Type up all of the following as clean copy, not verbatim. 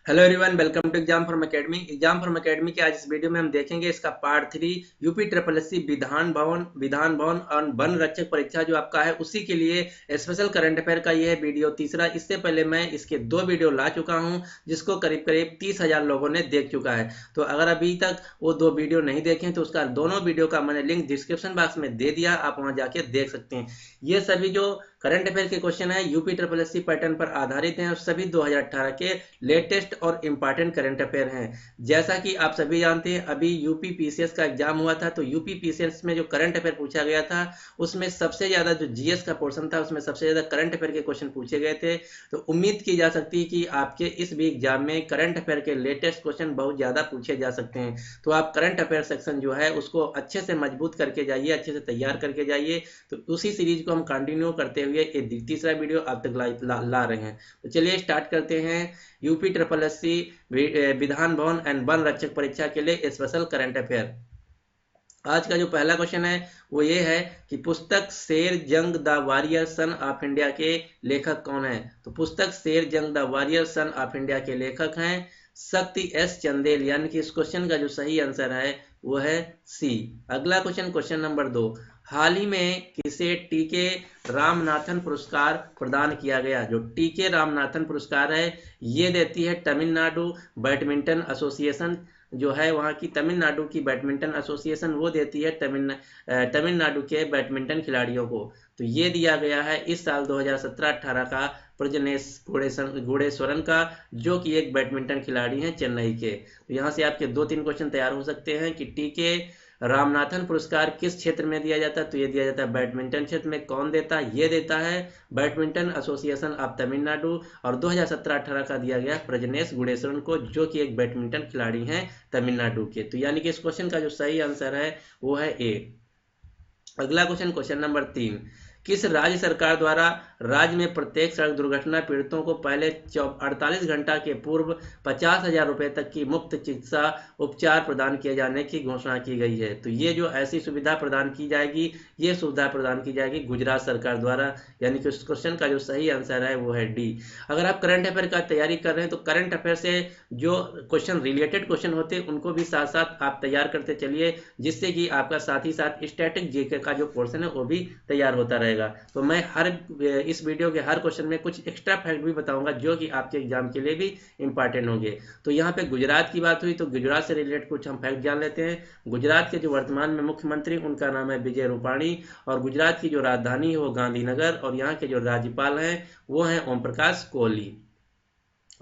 Hello everyone, welcome to exam form academy. Exam form academy के आज इस video में हम देखेंगे इसका part 3 UP triple SC Vidhan Bhavan और वन रक्षक परीक्षा जो आपका है उसी के लिए स्पेशल करंट अफेयर का ये है वीडियो तीसरा। इससे पहले मैं इसके 2 वीडियो ला चुका हूं जिसको करीब करीब 30,000 लोगों ने देख चुका है। तो अगर अभी तक वो 2 वीडियो नहीं देखे तो उसका दोनों वीडियो का मैंने लिंक डिस्क्रिप्शन बॉक्स में दे दिया, आप वहां जाके देख सकते हैं। ये सभी जो करंट अफेयर के क्वेश्चन है यूपी ट्रिपल एससी पैटर्न पर आधारित हैं और सभी 2018 के लेटेस्ट और इम्पॉर्टेंट करंट अफेयर हैं। जैसा कि आप सभी जानते हैं अभी यूपी पीसीएस का एग्जाम हुआ था, तो यूपी पीसीएस में जो करंट अफेयर पूछा गया था उसमें सबसे ज्यादा जो जीएस का पोर्शन था उसमें सबसे ज्यादा करंट अफेयर के क्वेश्चन पूछे गए थे। तो उम्मीद की जा सकती है कि आपके इस भी एग्जाम में करंट अफेयर के लेटेस्ट क्वेश्चन बहुत ज्यादा पूछे जा सकते हैं। तो आप करंट अफेयर सेक्शन जो है उसको अच्छे से मजबूत करके जाइए, अच्छे से तैयार करके जाइए। तो उसी सीरीज को हम कंटिन्यू करते हुए ये तीसरा वीडियो आप तक ला रहे हैं। तो चलिए स्टार्ट करते हैं UP triple SC Vidhan Bhavan and one रक्षक परीक्षा के लिए स्पेशल करंट अफेयर। आज का जो पहला क्वेश्चन है वो ये है कि पुस्तक शेर जंग the warrior son of India के लेखक कौन है। तो पुस्तक शेर जंग the warrior son of India के लेखक हैं शक्ति एस चंदेल, यानी कि इस क्वेश्चन का जो सही आंसर है वो है सी। अगला क्वेश्चन, क्वेश्चन नंबर 2, हाल ही में किसे टीके रामनाथन पुरस्कार प्रदान किया गया। जो टीके रामनाथन पुरस्कार है ये देती है तमिलनाडु बैडमिंटन एसोसिएशन, जो है वहाँ की तमिलनाडु की बैडमिंटन एसोसिएशन, वो देती है तमिलनाडु के बैडमिंटन खिलाड़ियों को। तो ये दिया गया है इस साल 2017-18 का प्रजनेश गुणेश्वरन का, जो कि एक बैडमिंटन खिलाड़ी हैं चेन्नई के। तो यहाँ से आपके 2-3 क्वेश्चन तैयार हो सकते हैं कि टीके रामनाथन पुरस्कार किस क्षेत्र में दिया जाता है। तो ये दिया जाता है बैडमिंटन क्षेत्र में। कौन देता है? ये देता है बैडमिंटन एसोसिएशन ऑफ तमिलनाडु, और 2017-18 का दिया गया प्रजनेश गुणेश्वरन को, जो कि एक बैडमिंटन खिलाड़ी हैं तमिलनाडु के। तो यानी कि इस क्वेश्चन का जो सही आंसर है वो है ए। अगला क्वेश्चन, क्वेश्चन नंबर 3, किस राज्य सरकार द्वारा राज्य में प्रत्येक सड़क दुर्घटना पीड़ितों को पहले 48 घंटा के पूर्व 50,000 रुपए तक की मुफ्त चिकित्सा उपचार प्रदान किए जाने की घोषणा की गई है। तो ये जो ऐसी सुविधा प्रदान की जाएगी, ये सुविधा प्रदान की जाएगी गुजरात सरकार द्वारा, यानी कि उस क्वेश्चन का जो सही आंसर है वो है डी। अगर आप करंट अफेयर का तैयारी कर रहे हैं तो करंट अफेयर से जो क्वेश्चन रिलेटेड क्वेश्चन होते हैं उनको भी साथ साथ आप तैयार करते चलिए, जिससे कि आपका साथ ही साथ स्टैटिक जीके का जो पोर्शन है वो भी तैयार होता रहेगा। तो मैं इस वीडियो के हर क्वेश्चन में कुछ एक्स्ट्रा फैक्ट भी बताऊंगा जो कि आपके एग्जाम के लिए भी इंपॉर्टेंट होंगे। तो यहाँ पे गुजरात की बात हुई तो गुजरात से रिलेटेड कुछ हम फैक्ट जान लेते हैं। गुजरात के जो वर्तमान में मुख्यमंत्री उनका नाम है विजय रूपाणी, और गुजरात की जो राजधानी है वो गांधीनगर, और यहाँ के जो राज्यपाल हैं वो हैं ओम प्रकाश कोहली।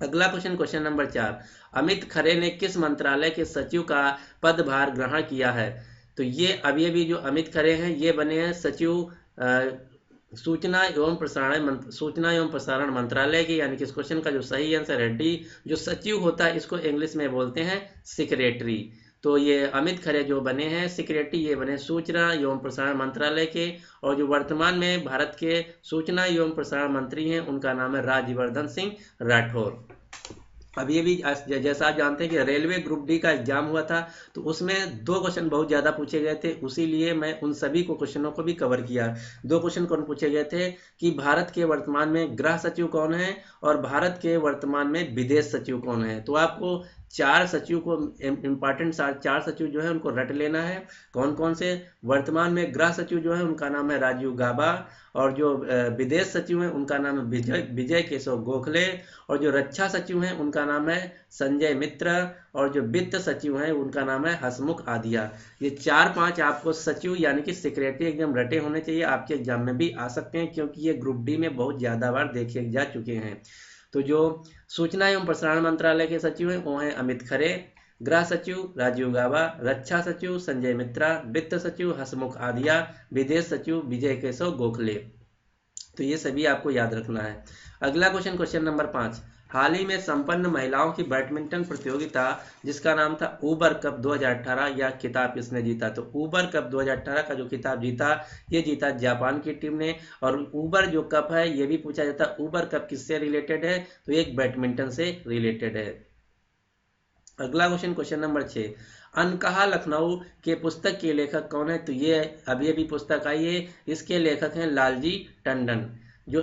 अगला question, question number 4, Amit Khare ने किस मंत्रालय के सचिव का पदभार ग्रहण किया है। तो ये अभी जो अमित खरे हैं ये बने हैं सचिव सूचना एवं प्रसारण मंत्रालय के, यानी कि इस क्वेश्चन का जो सही आंसर है डी। जो सचिव होता है इसको इंग्लिश में बोलते हैं सेक्रेटरी। तो ये अमित खरे जो बने हैं सेक्रेटरी, ये बने सूचना एवं प्रसारण मंत्रालय के, और जो वर्तमान में भारत के सूचना एवं प्रसारण मंत्री हैं उनका नाम है राज्यवर्धन सिंह राठौर। अब ये भी जैसा आप जानते हैं कि रेलवे ग्रुप डी का एग्जाम हुआ था तो उसमें 2 क्वेश्चन बहुत ज्यादा पूछे गए थे, उसीलिए मैं उन सभी को क्वेश्चनों को भी कवर किया। 2 क्वेश्चन कौन पूछे गए थे कि भारत के वर्तमान में गृह सचिव कौन है और भारत के वर्तमान में विदेश सचिव कौन है। तो आपको 4 सचिव को इंपॉर्टेंट 4 सचिव जो है उनको रट लेना है। कौन कौन से? वर्तमान में गृह सचिव जो है उनका नाम है राजीव गाबा, और जो विदेश सचिव हैं उनका नाम है विजय केशव गोखले, और जो रक्षा सचिव हैं उनका नाम है संजय मित्र, और जो वित्त सचिव हैं उनका नाम है हसमुख आदिया। ये 4-5 आपको सचिव यानी कि सेक्रेटरी एकदम रटे होने चाहिए, आपके एग्जाम में भी आ सकते हैं क्योंकि ये ग्रुप डी में बहुत ज्यादा बार देखे जा चुके हैं। तो जो सूचना एवं प्रसारण मंत्रालय के सचिव हैं वो हैं अमित खरे, गृह सचिव राजीव गाबा, रक्षा सचिव संजय मित्रा, वित्त सचिव हसमुख आदिया, विदेश सचिव विजय केशव गोखले। तो ये सभी आपको याद रखना है। अगला क्वेश्चन, क्वेश्चन नंबर 5, हाल ही में संपन्न महिलाओं की बैडमिंटन प्रतियोगिता जिसका नाम था ऊबर कप 2018, यह खिताब किसने जीता। तो ऊबर कप 2018 का जो खिताब जीता ये जीता जापान की टीम ने। और ऊबर जो कप है ये भी पूछा जाता है ऊबर कप किससे रिलेटेड है, तो एक बैडमिंटन से रिलेटेड है। अगला क्वेश्चन, क्वेश्चन नंबर 6, अनकहा लखनऊ के पुस्तक के लेखक कौन है। तो ये अभी पुस्तक आई है, इसके लेखक हैं लालजी टंडन। जो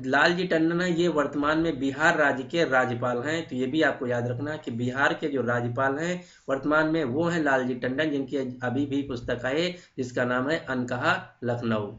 लालजी टंडन है ये वर्तमान में बिहार राज्य के राज्यपाल हैं। तो ये भी आपको याद रखना कि बिहार के जो राज्यपाल हैं वर्तमान में वो हैं लालजी टंडन, जिनकी अभी भी पुस्तक है जिसका नाम है अनकहा लखनऊ।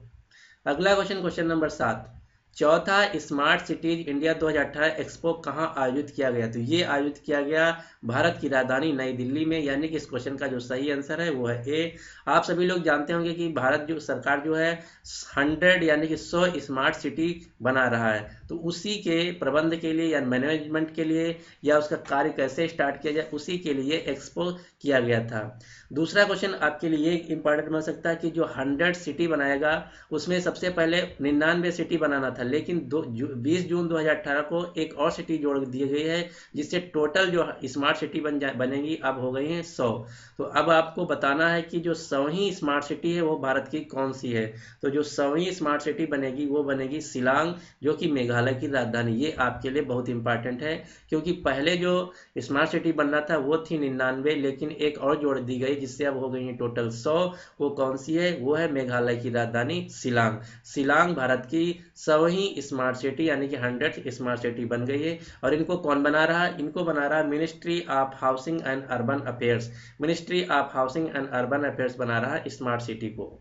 अगला क्वेश्चन, क्वेश्चन नंबर 7, चौथा स्मार्ट सिटीज इंडिया 2018 एक्सपो कहाँ आयोजित किया गया? तो ये आयोजित किया गया भारत की राजधानी नई दिल्ली में, यानी कि इस क्वेश्चन का जो सही आंसर है वो है ए। आप सभी लोग जानते होंगे कि भारत जो सरकार जो है 100 यानी कि 100 स्मार्ट सिटी बना रहा है, तो उसी के प्रबंध के लिए या मैनेजमेंट के लिए या उसका कार्य कैसे स्टार्ट किया जाए उसी के लिए एक्सपो किया गया था। दूसरा क्वेश्चन आपके लिए इंपॉर्टेंट बन सकता है कि जो 100 सिटी बनाएगा उसमें सबसे पहले 99 सिटी बनाना था, लेकिन 20 जून 2018 को एक और सिटी जोड़ दी गई है, जिससे टोटल जो स्मार्ट सिटी बनेगी अब हो गई है 100। तो अब आपको बताना है कि जो 100वीं स्मार्ट सिटी है वो भारत की कौन सी है। तो जो 100वीं स्मार्ट सिटी बनेगी वो बनेगी शिलांग, जो कि मेघालय की राजधानी। ये आपके लिए बहुत इंपॉर्टेंट है, क्योंकि पहले जो स्मार्ट सिटी बनना था वो थी 99, लेकिन एक और जोड़ दी गई जिससे अब हो गई है टोटल 100। वो कौन सी है? वो है मेघालय की राजधानी शिलांग। शिलांग भारत की 100वीं स्मार्ट सिटी यानी कि 100th स्मार्ट सिटी बन गई है। और इनको कौन बना रहा है? इनको बना रहा है ministry of housing and urban affairs. Ministry of housing and urban affairs बना रहा है स्मार्ट सिटी को।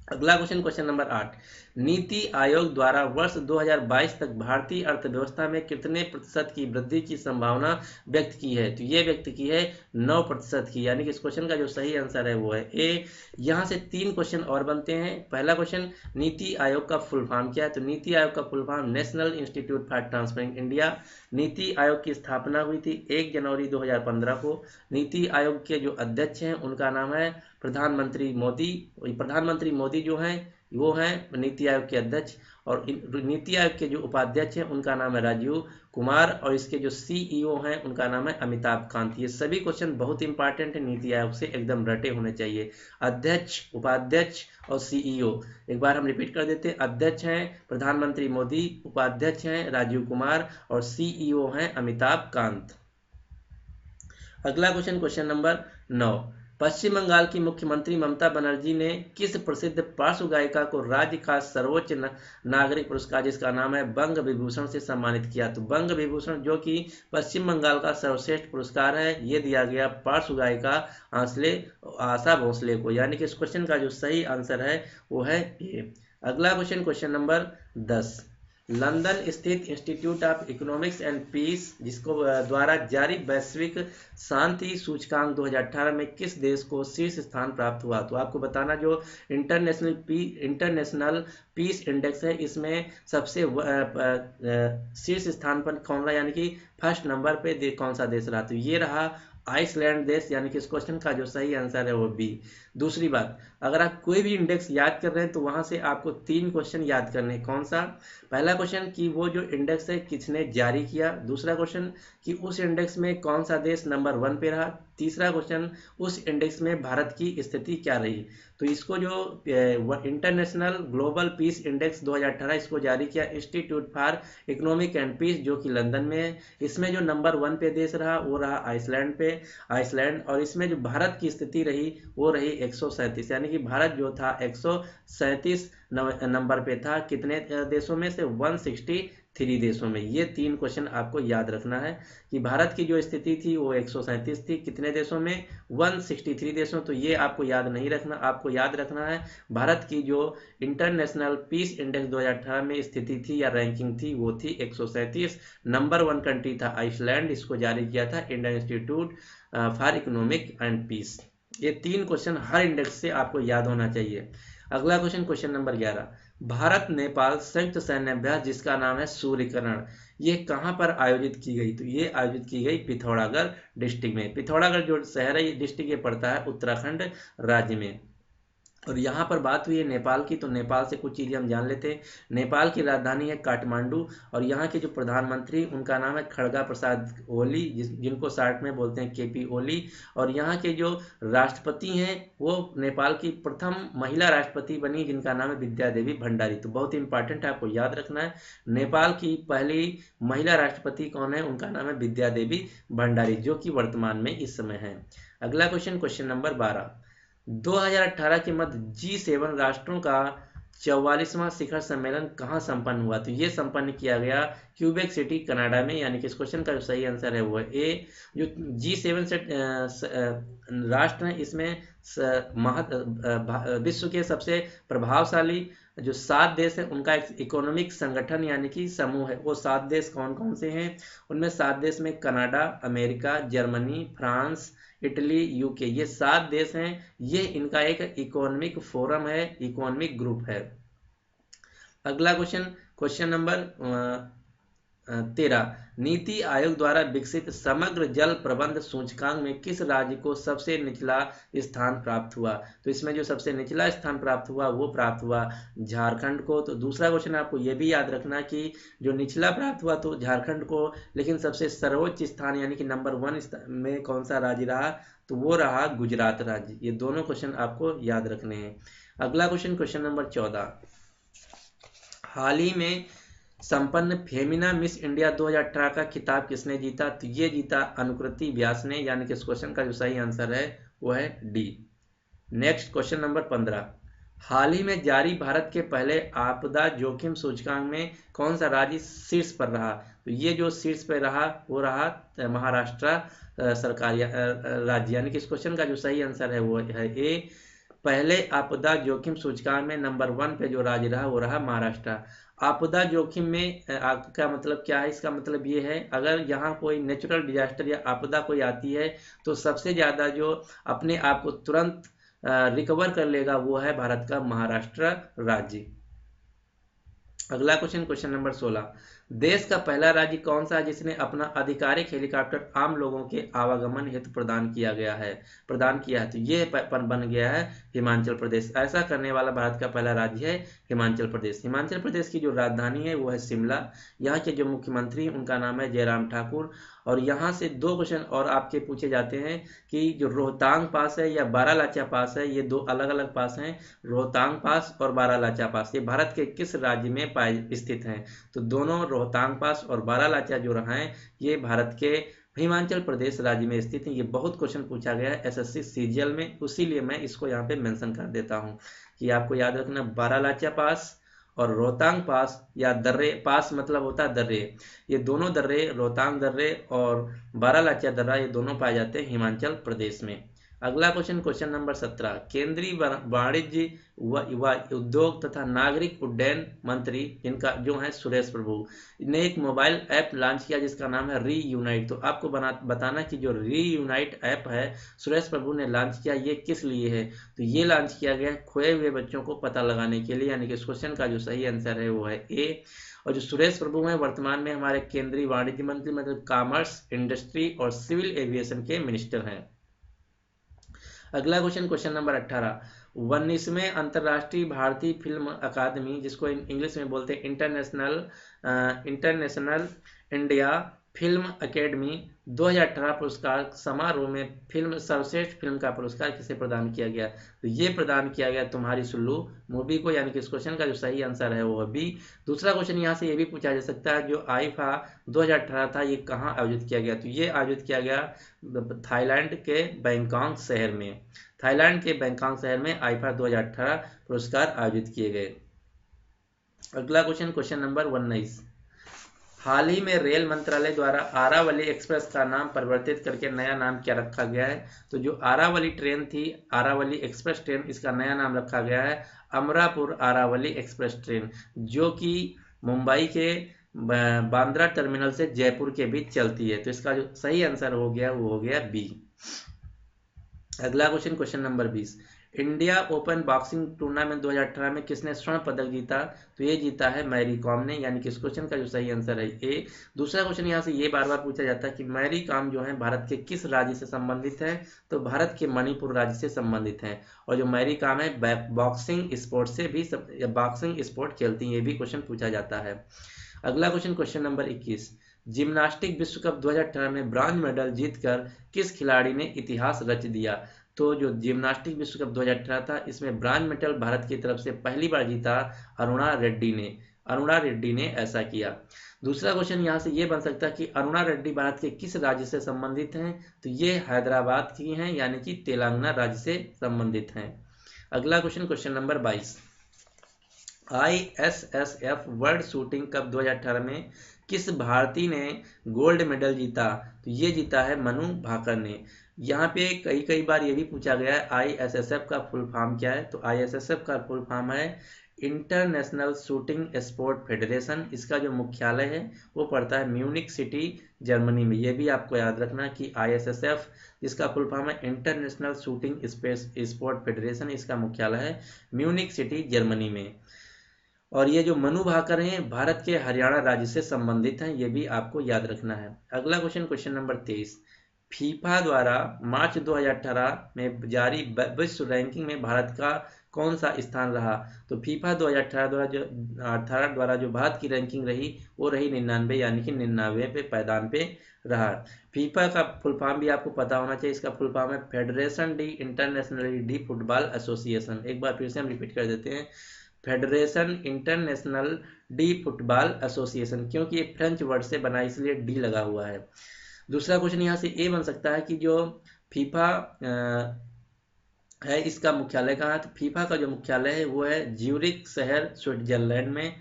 अगला question, question number 8, NITI Aayog द्वारा वर्ष 2022 तक भारतीय अर्थव्यवस्था में कितने प्रतिशत की वृद्धि की संभावना व्यक्त की है? तो ये व्यक्त की है 9% की, यानी कि इस क्वेश्चन का जो सही आंसर है वो है ए। यहाँ से 3 क्वेश्चन और बनते हैं। पहला क्वेश्चन, नीति आयोग का फुल फॉर्म क्या है? तो नीति आयोग का full form national institute for transforming India. NITI Aayog की स्थापना हुई थी 1 जनवरी 2015 को। नीति आयोग के जो अध्यक्ष हैं उनका नाम है प्रधानमंत्री मोदी। प्रधानमंत्री मोदी जो हैं वो हैं नीति आयोग के अध्यक्ष, और नीति आयोग के जो उपाध्यक्ष हैं उनका नाम है राजीव कुमार, और इसके जो सीईओ हैं उनका नाम है अमिताभ कांत। ये सभी क्वेश्चन बहुत इंपॉर्टेंट है, नीति आयोग से एकदम रटे होने चाहिए। अध्यक्ष, उपाध्यक्ष और सीईओ, एक बार हम रिपीट कर देते हैं। अध्यक्ष हैं प्रधानमंत्री मोदी, उपाध्यक्ष हैं राजीव कुमार और सीईओ हैं अमिताभ कांत। अगला क्वेश्चन, क्वेश्चन नंबर 9, पश्चिम बंगाल की मुख्यमंत्री ममता बनर्जी ने किस प्रसिद्ध पार्श्व गायिका को राज्य का सर्वोच्च नागरिक पुरस्कार जिसका नाम है बंग विभूषण से सम्मानित किया? तो बंग विभूषण जो कि पश्चिम बंगाल का सर्वश्रेष्ठ पुरस्कार है, ये दिया गया पार्श्व गायिका आशा भोसले को, यानी कि इस क्वेश्चन का जो सही आंसर है वो है ए। अगला क्वेश्चन, क्वेश्चन नंबर 10, लंदन स्थित institute of economics and peace जिसको द्वारा जारी वैश्विक शांति सूचकांक 2018 में किस देश को शीर्ष स्थान प्राप्त हुआ? तो आपको बताना जो इंटरनेशनल पीस इंडेक्स है इसमें सबसे शीर्ष स्थान पर कौन रहा, यानी कि फर्स्ट नंबर पे कौन सा देश रहा? तो ये रहा आइसलैंड देश, यानी कि इस क्वेश्चन का जो सही आंसर है वो बी। दूसरी बात, अगर आप कोई भी इंडेक्स याद कर रहे हैं तो वहां से आपको 3 क्वेश्चन याद करने हैं। कौन सा? पहला क्वेश्चन कि वो जो इंडेक्स है किसने जारी किया। दूसरा क्वेश्चन कि उस इंडेक्स में कौन सा देश नंबर 1 पे रहा। तीसरा क्वेश्चन, उस इंडेक्स में भारत की स्थिति क्या रही। तो इसको जो इंटरनेशनल ग्लोबल पीस इंडेक्स 2018 इसको जारी किया institute for economic and peace जो कि लंदन में है। इसमें जो नंबर 1 पे देश रहा वो रहा आइसलैंड, और इसमें जो भारत की स्थिति रही वो रही 137, यानी कि भारत जो था 137 नंबर पे था। कितने देशों में से? 163 देशों में। ये 3 क्वेश्चन आपको याद रखना है कि भारत की जो स्थिति थी वो 137 थी, कितने देशों में? 163 देशों। तो ये आपको याद नहीं रखना, आपको याद रखना है भारत की जो इंटरनेशनल पीस इंडेक्स 2018 में स्थिति थी या रैंकिंग थी वो थी 137। नंबर 1 कंट्री था आइसलैंड, इसको जारी किया था Indian institute for economic and peace. ये 3 क्वेश्चन हर इंडेक्स से आपको याद होना चाहिए। अगला question, question number 11, Bharat Nepal संयुक्त सैन्य अभ्यास जिसका नाम है सूर्यकिरण, ये कहां पर आयोजित की गई? तो ये आयोजित की गई पिथौरागढ़ डिस्ट्रिक्ट में। पिथौरागढ़ जो शहर है ये डिस्ट्रिक्ट ये पड़ता है उत्तराखंड राज्य में। और यहाँ पर बात हुई है नेपाल की, तो नेपाल से कुछ चीज़ें हम जान लेते हैं। नेपाल की राजधानी है काठमांडू, और यहाँ के जो प्रधानमंत्री उनका नाम है खड़गा प्रसाद ओली, जिनको शार्ट में बोलते हैं केपी ओली। और यहाँ के जो राष्ट्रपति हैं वो नेपाल की प्रथम महिला राष्ट्रपति बनी जिनका नाम है विद्या देवी भंडारी। तो बहुत इंपॉर्टेंट है, आपको याद रखना है नेपाल की पहली महिला राष्ट्रपति कौन है, उनका नाम है विद्या देवी भंडारी, जो कि वर्तमान में इस समय है। अगला क्वेश्चन, क्वेश्चन नंबर 12, 2018 के मध्य G7 राष्ट्रों का 44वां शिखर सम्मेलन कहाँ संपन्न हुआ? तो ये संपन्न किया गया क्यूबेक सिटी कनाडा में, यानी कि इस क्वेश्चन का जो सही आंसर है वो है ए। जो G7 से राष्ट्र हैं, इसमें विश्व के सबसे प्रभावशाली जो 7 देश हैं उनका एक इकोनॉमिक संगठन यानी कि समूह है। वो 7 देश कौन कौन से हैं? उनमें 7 देश में Canada, America, Germany, France, Italy, UK, ये 7 देश हैं। ये इनका एक इकोनॉमिक फोरम है, इकोनॉमिक ग्रुप है। अगला question, question number 13, NITI Aayog द्वारा विकसित समग्र जल प्रबंध सूचकांक में किस राज्य को सबसे निचला स्थान प्राप्त हुआ? तो इसमें जो सबसे निचला स्थान प्राप्त हुआ वो प्राप्त हुआ झारखंड को। तो दूसरा क्वेश्चन आपको ये भी याद रखना कि जो निचला प्राप्त हुआ तो झारखंड को, लेकिन सबसे सर्वोच्च स्थान यानी कि नंबर 1 में कौन सा राज्य रहा? तो वो रहा गुजरात राज्य। ये दोनों क्वेश्चन आपको याद रखने हैं। अगला क्वेश्चन, क्वेश्चन नंबर 14, हाल ही में संपन्न फेमिना मिस इंडिया 2018 का खिताब किसने जीता? तो ये जीता अनुकृति व्यास ने, यानी कि इस क्वेश्चन का जो सही आंसर है वो है डी। नेक्स्ट क्वेश्चन नंबर 15, हाल ही में जारी भारत के पहले आपदा जोखिम सूचकांक में कौन सा राज्य शीर्ष पर रहा? तो ये जो शीर्ष पर रहा वो रहा महाराष्ट्र सरकारी राज्य, यानी कि इस क्वेश्चन का जो सही आंसर है वो है ए। पहले आपदा जोखिम सूचकांक में नंबर 1 पे जो राज्य रहा वो रहा महाराष्ट्र। आपदा जोखिम में का मतलब क्या है? इसका मतलब ये है अगर यहाँ कोई नेचुरल डिजास्टर या आपदा कोई आती है तो सबसे ज़्यादा जो अपने आप को तुरंत रिकवर कर लेगा वो है भारत का महाराष्ट्र राज्य। अगला क्वेश्चन, क्वेश्चन नंबर 16, देश का पहला राज्य कौन सा है जिसने अपना आधिकारिक हेलीकॉप्टर आम लोगों के आवागमन हेतु प्रदान किया है? तो ये बन गया है हिमाचल प्रदेश। ऐसा करने वाला भारत का पहला राज्य है हिमाचल प्रदेश। हिमाचल प्रदेश की जो राजधानी है वो है शिमला। यहाँ के जो मुख्यमंत्री हैं उनका नाम है जयराम ठाकुर। और यहाँ से 2 क्वेश्चन और आपके पूछे जाते हैं कि जो रोहतांग पास है या बारालाचा पास है, ये 2 अलग अलग पास हैं। रोहतांग पास और बारालाचा पास ये भारत के किस राज्य में स्थित हैं? तो दोनों रोहतांग पास और बारालाचा जो रहा है ये भारत के हिमाचल प्रदेश राज्य में स्थित है। ये बहुत क्वेश्चन पूछा गया है एसएससी सीजीएल में, उसीलिए मैं इसको यहाँ पे मेंशन कर देता हूँ कि आपको याद रखना बारालाचा पास और रोहतांग पास, या दर्रे पास मतलब होता है दर्रे, ये दोनों दर्रे रोहतांग दर्रे और बारालाचा दर्रा ये दोनों पाए जाते हैं हिमाचल प्रदेश में। अगला क्वेश्चन, क्वेश्चन नंबर 17, केंद्रीय वाणिज्य व उद्योग तथा नागरिक उड्डयन मंत्री जिनका जो है सुरेश प्रभु ने एक मोबाइल ऐप लॉन्च किया जिसका नाम है रीयूनाइट। तो आपको बताना कि जो रीयूनाइट ऐप है सुरेश प्रभु ने लॉन्च किया ये किस लिए है? तो ये लॉन्च किया गया है खोए हुए बच्चों को पता लगाने के लिए, यानी कि इस क्वेश्चन का जो सही आंसर है वो है ए। और जो सुरेश प्रभु हैं वर्तमान में हमारे केंद्रीय वाणिज्य मंत्री, मतलब कॉमर्स, इंडस्ट्री और सिविल एविएशन के मिनिस्टर हैं। अगला क्वेश्चन, क्वेश्चन नंबर 18, 19वें अंतर्राष्ट्रीय भारतीय फिल्म अकादमी जिसको इंग्लिश में बोलते हैं इंटरनेशनल इंडिया फिल्म एकेडमी 2018 पुरस्कार समारोह में फिल्म सर्वश्रेष्ठ फिल्म का पुरस्कार किसे प्रदान किया गया? तो ये प्रदान किया गया तुम्हारी सुल्लू मूवी को, यानी कि इस क्वेश्चन का जो सही आंसर है वो बी। दूसरा क्वेश्चन यहाँ से ये भी पूछा जा सकता है जो आईफा 2018 था ये कहाँ आयोजित किया गया? तो ये आयोजित किया गया थाईलैंड के बैंकॉक शहर में। थाईलैंड के बैंकॉक शहर में आईफा 2018 पुरस्कार आयोजित किए गए। अगला क्वेश्चन, क्वेश्चन नंबर 19, हाल ही में रेल मंत्रालय द्वारा आरावली एक्सप्रेस का नाम परिवर्तित करके नया नाम क्या रखा गया है? तो जो आरावली ट्रेन थी, आरावली एक्सप्रेस ट्रेन, इसका नया नाम रखा गया है अमरापुर आरावली एक्सप्रेस ट्रेन, जो कि मुंबई के बांद्रा टर्मिनल से जयपुर के बीच चलती है। तो इसका जो सही आंसर हो गया वो हो गया बी। अगला question, question number 20, India open boxing tournament 2018 में किसने स्वर्ण पदक जीता? तो ये जीता है मैरी कॉम ने, यानी कि इस क्वेश्चन का जो सही आंसर है ए। दूसरा क्वेश्चन यहाँ से ये बार बार पूछा जाता है कि मैरी कॉम जो है भारत के किस राज्य से संबंधित है? तो भारत के मणिपुर राज्य से संबंधित है। और जो मैरी कॉम है बॉक्सिंग स्पोर्ट से भी बॉक्सिंग स्पोर्ट खेलती है, ये भी क्वेश्चन पूछा जाता है। अगला क्वेश्चन, क्वेश्चन नंबर 21, जिम्नास्टिक विश्व कप 2018 में ब्रॉन्ज मेडल जीतकर किस खिलाड़ी ने इतिहास रच दिया? तो जो जिम्नास्टिक विश्व कप 2018 था इसमें ब्रॉन्ज मेडल भारत की तरफ से पहली बार जीता अरुणा रेड्डी ने ऐसा किया। दूसरा क्वेश्चन यहाँ से ये बन सकता है कि अरुणा रेड्डी भारत के किस राज्य से संबंधित हैं? तो ये हैदराबाद की हैं, यानी कि तेलंगाना राज्य से संबंधित हैं। अगला question, question number 22, ISSF world shooting cup 2018 में किस भारतीय ने गोल्ड मेडल जीता? तो ये जीता है मनु भाकर ने। यहाँ पे कई कई बार ये भी पूछा गया है ISSF का फुल फॉर्म क्या है? तो ISSF का फुल फॉर्म है इंटरनेशनल शूटिंग स्पोर्ट फेडरेशन। इसका जो मुख्यालय है वो पड़ता है म्यूनिक सिटी जर्मनी में। ये भी आपको याद रखना कि ISSF जिसका फुल फॉर्म है इंटरनेशनल शूटिंग स्पोर्ट फेडरेशन, इसका मुख्यालय है म्यूनिक सिटी जर्मनी में। और ये जो मनु भाकर हैं भारत के हरियाणा राज्य से संबंधित हैं, ये भी आपको याद रखना है। अगला क्वेश्चन, क्वेश्चन नंबर 23, फीफा द्वारा मार्च 2018 में जारी विश्व रैंकिंग में भारत का कौन सा स्थान रहा? तो फीफा 2018 द्वारा जो भारत की रैंकिंग रही वो रही 99, यानी कि 99 पायदान पे रहा। फीफा का फुल फॉर्म भी आपको पता होना चाहिए। इसका फुल फॉर्म है federation D international D football association. एक बार फिर से हम रिपीट कर देते हैं, federation international D football association, क्योंकि ये फ्रेंच वर्ड से बना इसलिए डी लगा हुआ है। दूसरा क्वेश्चन यहाँ से ये बन सकता है कि जो फीफा है इसका मुख्यालय कहाँ है? तो फीफा का जो मुख्यालय है वो है ज्यूरिख शहर स्विट्जरलैंड में।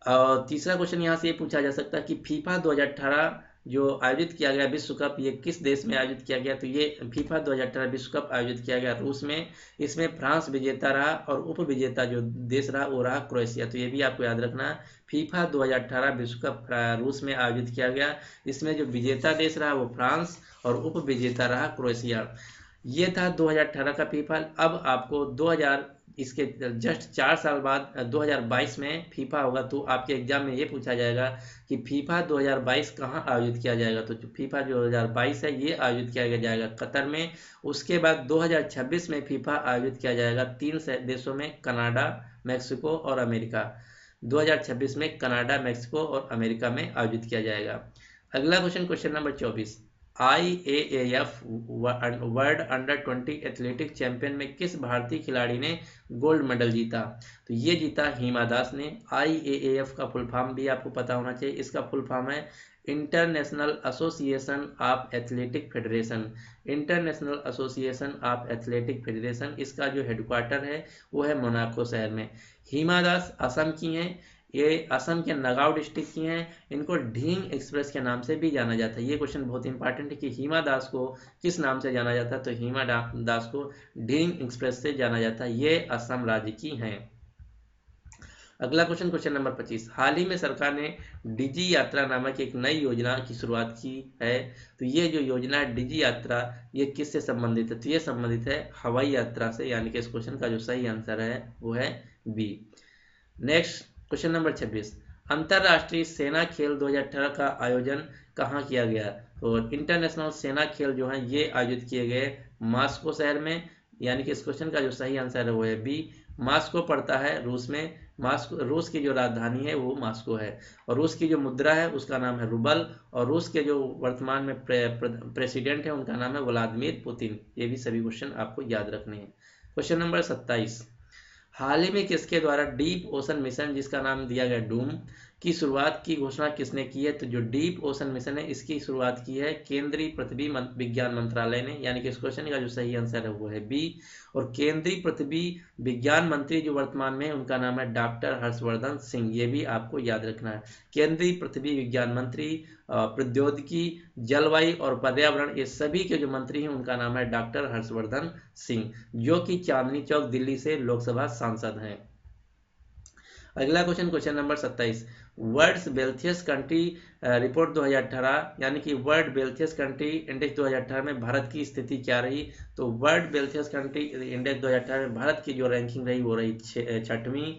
और तीसरा क्वेश्चन यहाँ से ये पूछा जा सकता है कि फीफा 2018 जो आयोजित किया गया विश्व कप, ये किस देश में आयोजित किया गया? तो ये फीफा 2018 विश्व कप आयोजित किया गया रूस में। इसमें फ्रांस विजेता रहा और उप विजेता जो देश रहा वो रहा क्रोएशिया। तो ये भी आपको याद रखना है, फीफा 2018 विश्व कप रूस में आयोजित किया गया। इसमें जो विजेता देश रहा वो फ्रांस और उप विजेता रहा क्रोएशिया। ये था 2018 का फीफा। अब आपको 2000 इसके जस्ट 4 साल बाद 2022 में फीफा होगा, तो आपके एग्जाम में ये पूछा जाएगा कि फीफा 2022 कहाँ आयोजित किया जाएगा? तो जो फीफा 2022 है ये आयोजित किया जाएगा कतर में। उसके बाद 2026 में फीफा आयोजित किया जाएगा 3 देशों में, कनाडा, मैक्सिको और अमेरिका। 2026 में कनाडा, मैक्सिको और अमेरिका में आयोजित किया जाएगा। अगला question, question number 24, IAAF world under 20 athletics champion में किस भारतीय खिलाड़ी ने गोल्ड मेडल जीता? तो ये जीता हिमा दास ने। IAAF का फुल फॉर्म भी आपको पता होना चाहिए। इसका फुल फॉर्म है international association of athletic federation. International association of athletic federation, इसका जो हेडक्वार्टर है वो है मोनाको शहर में। हिमा दास असम की हैं। ये असम के नगांव डिस्ट्रिक्ट की हैं। इनको ढींग एक्सप्रेस के नाम से भी जाना जाता है। ये क्वेश्चन बहुत इंपॉर्टेंट है कि हिमा दास को किस नाम से जाना जाता है? तो हिमा दास को ढींग एक्सप्रेस से जाना जाता है। ये असम राज्य की हैं। अगला क्वेश्चन, क्वेश्चन नंबर 25, हाल ही में सरकार ने डिजी यात्रा नामक एक नई योजना की शुरुआत की है। तो ये जो योजना है डिजी यात्रा, ये किससे संबंधित है? तो ये संबंधित है हवाई यात्रा से, यानी कि इस क्वेश्चन का जो सही आंसर है वो है बी। नेक्स्ट क्वेश्चन नंबर 26, अंतरराष्ट्रीय सेना खेल 2018 का आयोजन कहाँ किया गया? तो इंटरनेशनल सेना खेल जो है ये आयोजित किए गए मॉस्को शहर में, यानी कि इस क्वेश्चन का जो सही आंसर है वो है बी। मॉस्को पड़ता है रूस में। मॉस्को, रूस की जो राजधानी है वो मॉस्को है। और रूस की जो मुद्रा है उसका नाम है रूबल। और रूस के जो वर्तमान में प्रेसिडेंट है उनका नाम है व्लादिमीर पुतिन। ये भी सभी क्वेश्चन आपको याद रखने हैं। क्वेश्चन नंबर 27, हाल ही में किसके द्वारा डीप ओशन मिशन, जिसका नाम दिया गया डूम, की शुरुआत की घोषणा किसने की है? तो जो डीप ओशन मिशन है इसकी शुरुआत की है केंद्रीय पृथ्वी विज्ञान मंत्रालय ने, यानी कि इस क्वेश्चन का जो सही आंसर है वो है बी। और केंद्रीय पृथ्वी विज्ञान मंत्री जो वर्तमान में उनका नाम है डॉक्टर हर्षवर्धन सिंह। ये भी आपको याद रखना है, केंद्रीय पृथ्वी विज्ञान मंत्री, प्रौद्योगिकी, जलवायु और पर्यावरण, ये सभी के जो मंत्री हैं उनका नाम है डॉक्टर हर्षवर्धन सिंह, जो कि चांदनी चौक दिल्ली से लोकसभा सांसद हैं। अगला question, question number 27, world's wealthiest country report 2018, यानी कि वर्ल्ड वेल्थियस्ट कंट्री इंडेक्स 2018 में भारत की स्थिति क्या रही? तो वर्ल्ड वेल्थियस्ट कंट्री इंडेक्स 2018 में भारत की जो रैंकिंग रही वो रही 6वीं।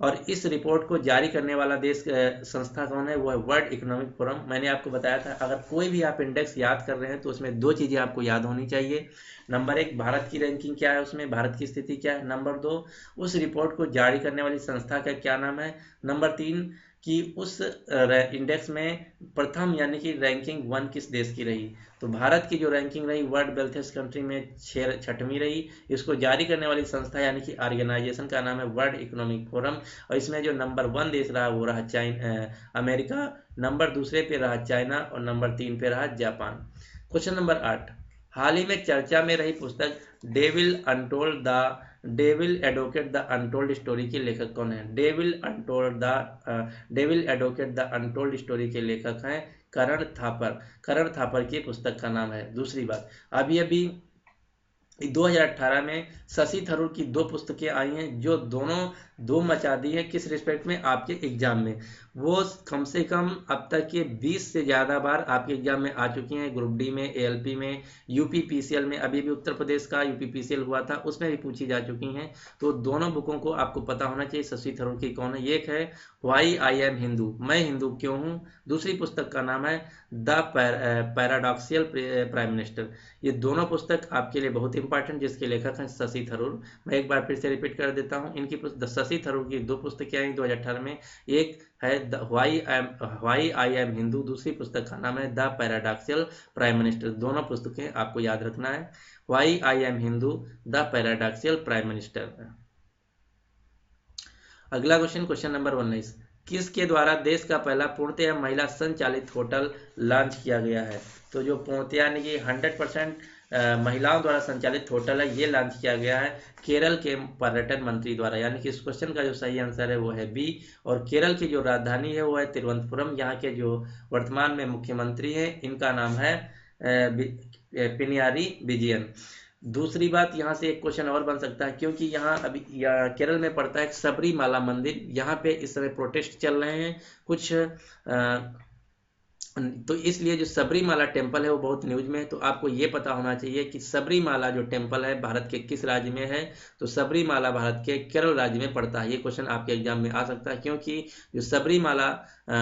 और इस रिपोर्ट को जारी करने वाला देश संस्था कौन है? वो है वर्ल्ड इकोनॉमिक फोरम। मैंने आपको बताया था अगर कोई भी आप इंडेक्स याद कर रहे हैं तो उसमें 2 चीज़ें आपको याद होनी चाहिए। नंबर 1, भारत की रैंकिंग क्या है, उसमें भारत की स्थिति क्या है। नंबर 2, उस रिपोर्ट को जारी करने वाली संस्था का क्या नाम है। नंबर 3, कि उस इंडेक्स में प्रथम यानी कि रैंकिंग 1 किस देश की रही। तो भारत की जो रैंकिंग रही वर्ल्ड वेल्थियस्ट कंट्री में 6वीं रही। इसको जारी करने वाली संस्था यानी कि ऑर्गेनाइजेशन का नाम है वर्ल्ड इकोनॉमिक फोरम। और इसमें जो नंबर 1 देश रहा वो रहा अमेरिका, नंबर 2 पे रहा चाइना और नंबर 3 पे रहा जापान। क्वेश्चन नंबर 8, हाल ही में चर्चा में रही पुस्तक devil untold the devil advocate the untold story के लेखक कौन है? Devil advocate the untold story के लेखक हैं करण थापर। करण थापर की पुस्तक का नाम है। दूसरी बात, अभी अभी 2018 में शशि थरूर की 2 पुस्तकें आई हैं जो दोनों धूम मचा दी है। किस रिस्पेक्ट में? आपके एग्जाम में। वो कम से कम अब तक के 20 से ज़्यादा बार आपके एग्जाम में आ चुकी हैं। ग्रुप डी में, एएलपी में, यूपी पीसीएल में, अभी भी उत्तर प्रदेश का यूपी पीसीएल हुआ था उसमें भी पूछी जा चुकी हैं। तो दोनों बुकों को आपको पता होना चाहिए शशि थरूर की कौन है। एक है वाई आई एम हिंदू, मैं हिंदू क्यों हूँ। दूसरी पुस्तक का नाम है द पैराडॉक्सियल प्राइम मिनिस्टर। ये दोनों पुस्तक आपके लिए बहुत इंपॉर्टेंट, जिसके लेखक हैं शशि थरूर। मैं एक बार फिर से रिपीट कर देता हूँ, इनकी शशि थरूर की 2 पुस्तकें आई 2018 में। एक है वाई आई एम हिंदू, दूसरी पुस्तक का नाम है द पैराडॉक्सियल प्राइम मिनिस्टर। दोनों पुस्तकें आपको याद रखना है, why I am Hindu, the paradoxical prime minister. अगला क्वेश्चन नंबर 19, किसके द्वारा देश का पहला पूर्णतया महिला संचालित होटल लॉन्च किया गया है? तो जो पूर्णतया यानी कि 100% महिलाओं द्वारा संचालित होटल है, ये लॉन्च किया गया है केरल के पर्यटन मंत्री द्वारा। यानी कि इस क्वेश्चन का जो सही आंसर है वो है बी। और केरल की जो राजधानी है वो है तिरुवनंतपुरम। यहाँ के जो वर्तमान में मुख्यमंत्री हैं इनका नाम है पिनियारी विजयन। दूसरी बात, यहाँ से एक क्वेश्चन और बन सकता है, क्योंकि यहाँ अभी केरल में पड़ता है सबरीमाला मंदिर। यहाँ पे इस समय प्रोटेस्ट चल रहे हैं कुछ, तो इसलिए जो सबरीमाला टेम्पल है वो बहुत न्यूज में है। तो आपको ये पता होना चाहिए कि सबरीमाला जो टेम्पल है भारत के किस राज्य में है। तो सबरीमाला भारत के केरल राज्य में पड़ता है। ये क्वेश्चन आपके एग्जाम में आ सकता है, क्योंकि जो सबरीमाला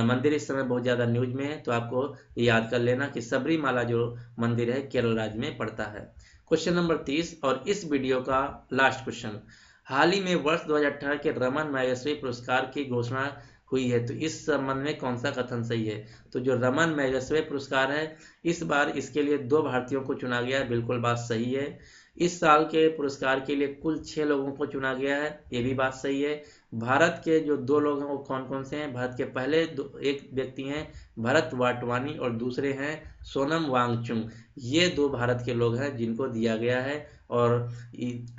मंदिर इस समय बहुत ज़्यादा न्यूज में है। तो आपको याद कर लेना कि सबरीमाला जो मंदिर है केरल राज्य में पड़ता है। क्वेश्चन नंबर 30 और इस वीडियो का लास्ट क्वेश्चन, हाल ही में वर्ष 2018 के रमन मैगसेसे पुरस्कार की घोषणा हुई है। तो इस संबंध में कौन सा कथन सही है? तो जो रमन मैगसेसे पुरस्कार है, इस बार इसके लिए 2 भारतीयों को चुना गया है, बिल्कुल बात सही है। इस साल के पुरस्कार के लिए कुल 6 लोगों को चुना गया है, ये भी बात सही है। भारत के जो 2 लोग हैं वो कौन कौन से हैं? भारत के पहले एक व्यक्ति हैं भरत वाटवानी और दूसरे हैं सोनम वांगचुक। ये 2 भारत के लोग हैं जिनको दिया गया है। और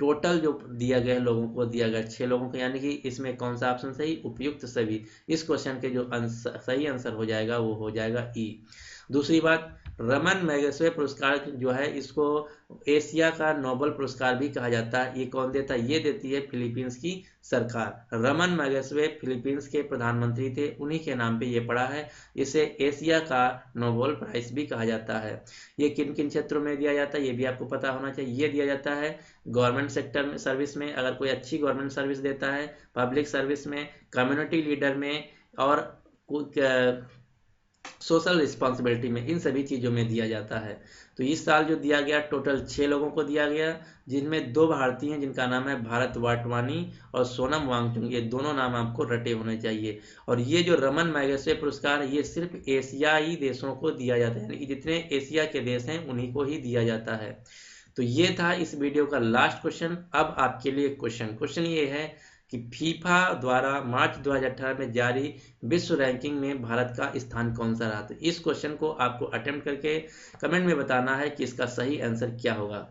टोटल जो दिया गया लोगों को दिया गया 6 लोगों को, यानी कि इसमें कौन सा ऑप्शन सही? उपयुक्त सभी। इस क्वेश्चन के जो सही आंसर हो जाएगा वो हो जाएगा ई। दूसरी बात, रमन मैगसेसे पुरस्कार जो है इसको एशिया का नोबेल पुरस्कार भी कहा जाता है। ये कौन देता है? ये देती है फिलीपींस की सरकार। रमन मैगसेसे फिलीपींस के प्रधानमंत्री थे, उन्हीं के नाम पे ये पड़ा है। इसे एशिया का नोबेल प्राइज भी कहा जाता है। ये किन किन क्षेत्रों में दिया जाता है ये भी आपको पता होना चाहिए। ये दिया जाता है गवर्नमेंट सेक्टर में सर्विस में, अगर कोई अच्छी गवर्नमेंट सर्विस देता है, पब्लिक सर्विस में, कम्युनिटी लीडर में, और सोशल रिस्पॉन्सिबिलिटी में, इन सभी चीज़ों में दिया जाता है। तो इस साल जो दिया गया टोटल 6 लोगों को दिया गया, जिनमें 2 भारतीय हैं जिनका नाम है भारत वाटवानी और सोनम वांगचुक। ये दोनों नाम आपको रटे होने चाहिए। और ये जो रमन मैगसेसे पुरस्कार ये सिर्फ एशियाई देशों को दिया जाता है, यानी कि जितने एशिया के देश हैं उन्हीं को ही दिया जाता है। तो ये था इस वीडियो का लास्ट क्वेश्चन। अब आपके लिए क्वेश्चन ये है कि फीफा द्वारा मार्च 2018 में जारी विश्व रैंकिंग में भारत का स्थान कौन सा रहा? तो इस क्वेश्चन को आपको अटेम्प्ट करके कमेंट में बताना है कि इसका सही आंसर क्या होगा।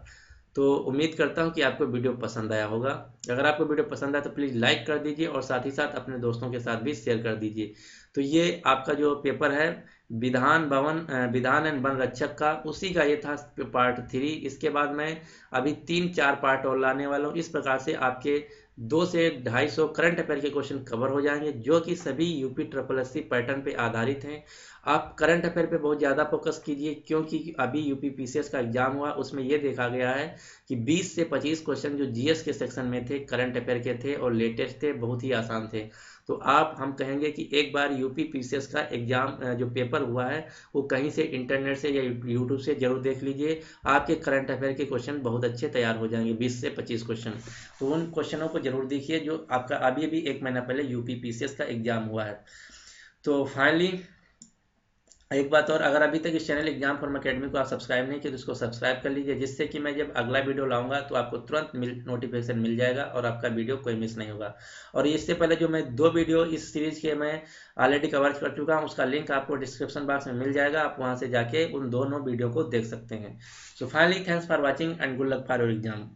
तो उम्मीद करता हूं कि आपको वीडियो पसंद आया होगा। अगर आपको वीडियो पसंद आया तो प्लीज़ लाइक कर दीजिए और साथ ही साथ अपने दोस्तों के साथ भी शेयर कर दीजिए। तो ये आपका जो पेपर है विधान एंड वन रक्षक का, उसी का ये था पार्ट 3। इसके बाद मैं अभी 3-4 पार्ट और लाने वाला हूँ। इस प्रकार से आपके 200 से 250 करंट अफेयर के क्वेश्चन कवर हो जाएंगे, जो कि सभी यूपी SSSC पैटर्न पे आधारित हैं। आप करंट अफेयर पे बहुत ज़्यादा फोकस कीजिए, क्योंकि अभी यूपी PCS का एग्जाम हुआ, उसमें ये देखा गया है कि 20 से 25 क्वेश्चन जो GS के सेक्शन में थे करंट अफेयर के थे और लेटेस्ट थे, बहुत ही आसान थे। तो आप हम कहेंगे कि एक बार यूपी PCS का एग्जाम जो पेपर हुआ है वो कहीं से इंटरनेट से या यूट्यूब से जरूर देख लीजिए। आपके करंट अफेयर के क्वेश्चन बहुत अच्छे तैयार हो जाएंगे, 20 से 25 क्वेश्चन। तो उन क्वेश्चनों को जरूर देखिए जो आपका अभी भी 1 महीना पहले यूपी PCS का एग्जाम हुआ है। तो फाइनली एक बात और, अगर अभी तक इस चैनल एग्जाम फॉर्म अकेडमी को आप सब्सक्राइब नहीं किए तो इसको सब्सक्राइब कर लीजिए, जिससे कि मैं जब अगला वीडियो लाऊंगा तो आपको तुरंत नोटिफिकेशन मिल जाएगा और आपका वीडियो कोई मिस नहीं होगा। और इससे पहले जो मैं 2 वीडियो इस सीरीज के मैं ऑलरेडी कवर कर चुका हूँ, उसका लिंक आपको डिस्क्रिप्शन बॉक्स में मिल जाएगा। आप वहाँ से जाके उन दोनों वीडियो को देख सकते हैं। So finally thanks for watching and good luck for your exam.